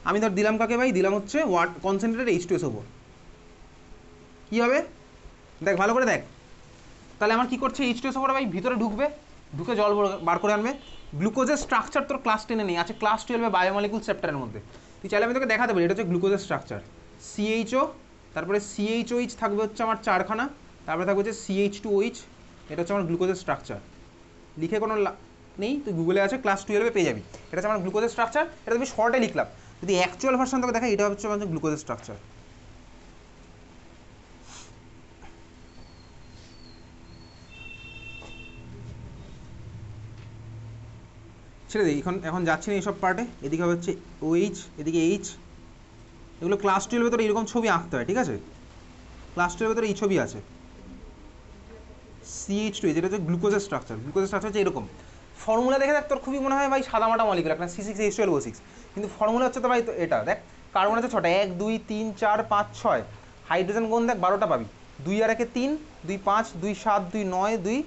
আমি ধর দিলাম কাকে ভাই, দিলাম হচ্ছে কনসেন্ট্রেটেড H2SO4, কী হবে দেখ ভালো করে দেখ। তাহলে আমার কী করছে H2SO4 ভাই ভিতরে ঢুকবে, ঢুকে জল বার করে আনবে। গ্লুকোজের স্ট্রাকচার তোর ক্লাস 10-এ নেই, আছে ক্লাস 12-এ বায়োমলিকুল চ্যাপ্টারের মধ্যে। তুই চাইলে আমি তোকে দেখাতে পারি, এটা হচ্ছে গ্লুকোজের স্ট্রাকচার। CHO, তারপরে CHOH থাকবে হচ্ছে আমার 4খানা, তারপরে থাকবে হচ্ছে CH2OH, এটা হচ্ছে আমার গ্লুকোজের স্ট্রাকচার। লিখে কোনো নেই, তুই গুগলে আছে ক্লাস 12-এ পেয়ে যাবি। এটা হচ্ছে আমার গ্লুকোজের স্ট্রাকচার, এটা তুমি শর্টে লিখলাম। যদি অ্যাকচুয়াল ভার্সন তোকে দেখা, এটা হচ্ছে আমাদের গ্লুকোজের স্ট্রাকচার। ছেড়ে দিই, এখন যাচ্ছি না এইসব পার্টে। এদিকে হচ্ছে OH, এদিকে H, এগুলো ক্লাস 12-এ তোর এরকম ছবি আঁকতে হয়, ঠিক আছে? ক্লাস 12-এ তোর এই ছবি আছে CH2, যেটা হচ্ছে গ্লুকোজের স্ট্রাকচার। গ্লুকোজের স্ট্রাকচার হচ্ছে এরকম। ফর্মুলা দেখে দেখ, তোর খুবই মনে হয় ভাই সাদামাটা মলিকুল একটা C6H12O6, কিন্তু ফর্মুলা হচ্ছে তো ভাই তো এটা দেখ, কার্বন আছে 6টা, 1 2 3 4 5 6, হাইড্রোজেন কোন দেখ 12টা পাবি, 2 আর 1 3, 2 5, 2 7, 2 9, 2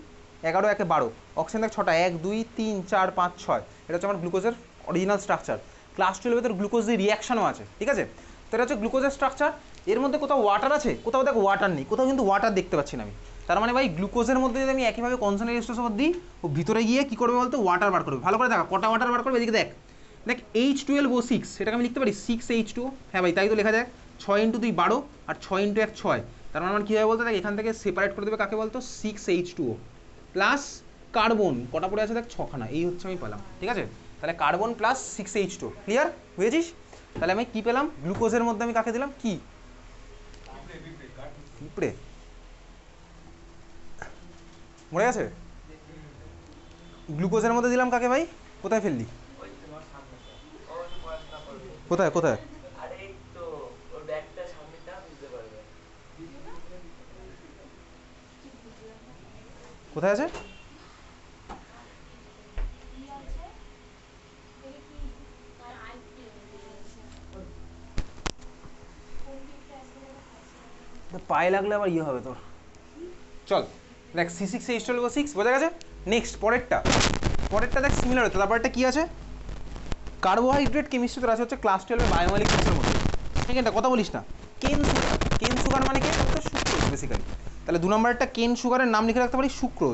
11, 1 12, অক্সিজেন দেখ 6টা, 1 2 3 4 5 6, এটা হচ্ছে আমার গ্লুকোজের অরিজিনাল স্ট্রাকচার। ক্লাস 12-এ তোর গ্লুকোজের রিয়াকশনও আছে, ঠিক আছে? তো এটা হচ্ছে গ্লুকোজের স্ট্রাকচার। এর মধ্যে কোথাও ওয়াটার আছে, কোথাও দেখ ওয়াটার নেই, কোথাও কিন্তু ওয়াটার দেখতে পাচ্ছি না আমি। তার মানে ভাই গ্লুকোজের মধ্যে যদি আমি একইভাবে কনসেন্ট্রেটেড H2SO4 দিই, ও ভিতরে গিয়ে কী করবে বলতো, ওয়াটার বার করবে। ভালো করে দেখা কটা ওয়াটার বার করবে, এদিকে দেখ দেখ H12O6, সেটাকে আমি লিখতে পারি 6H2, হ্যাঁ ভাই তাই তো লেখা যায়। 6 × 2 12 আর 6 × 1 6, তার মানে আমার কী হবে বলতে দেখ, এখান থেকে সেপারেট করে দেবে কাকে বলতো, 6H2O প্লাস কার্বন কটা পড়ে আছে দেখ 6খানা, এই হচ্ছে আমি পেলাম, ঠিক আছে? তাহলে কার্বন প্লাস 6H2, ক্লিয়ার বুঝেছিস? তাহলে আমি কী পেলাম, গ্লুকোজের মধ্যে আমি কাকে দিলাম, কি পিঁপড়ে মরে গেছে। গ্লুকোজের মধ্যে দিলাম কাকে ভাই, কোথায় ফেললি, কোথায় কোথায়, কোথায় আছে? পায়ে লাগলে আবার ইয়ে হবে তোর। চল দেখ C6H12O6 বোঝা গেছে। নেক্সট পরেরটা দেখ সিমিলার হতো। তারপরটা কি আছে, কার্বোহাইড্রেট কেমিস্ট্রি তোর আছে হচ্ছে ক্লাস 12-এর বায়োমলিকুলসের মধ্যে, ঠিক আছে? কথা বলিস না। কেন সুগার মানে কি, সুক্রোজ বেসিক্যালি। তাহলে 2 নম্বরটা কেন সুগারের নাম লিখে রাখতে পারি সুক্রোজ।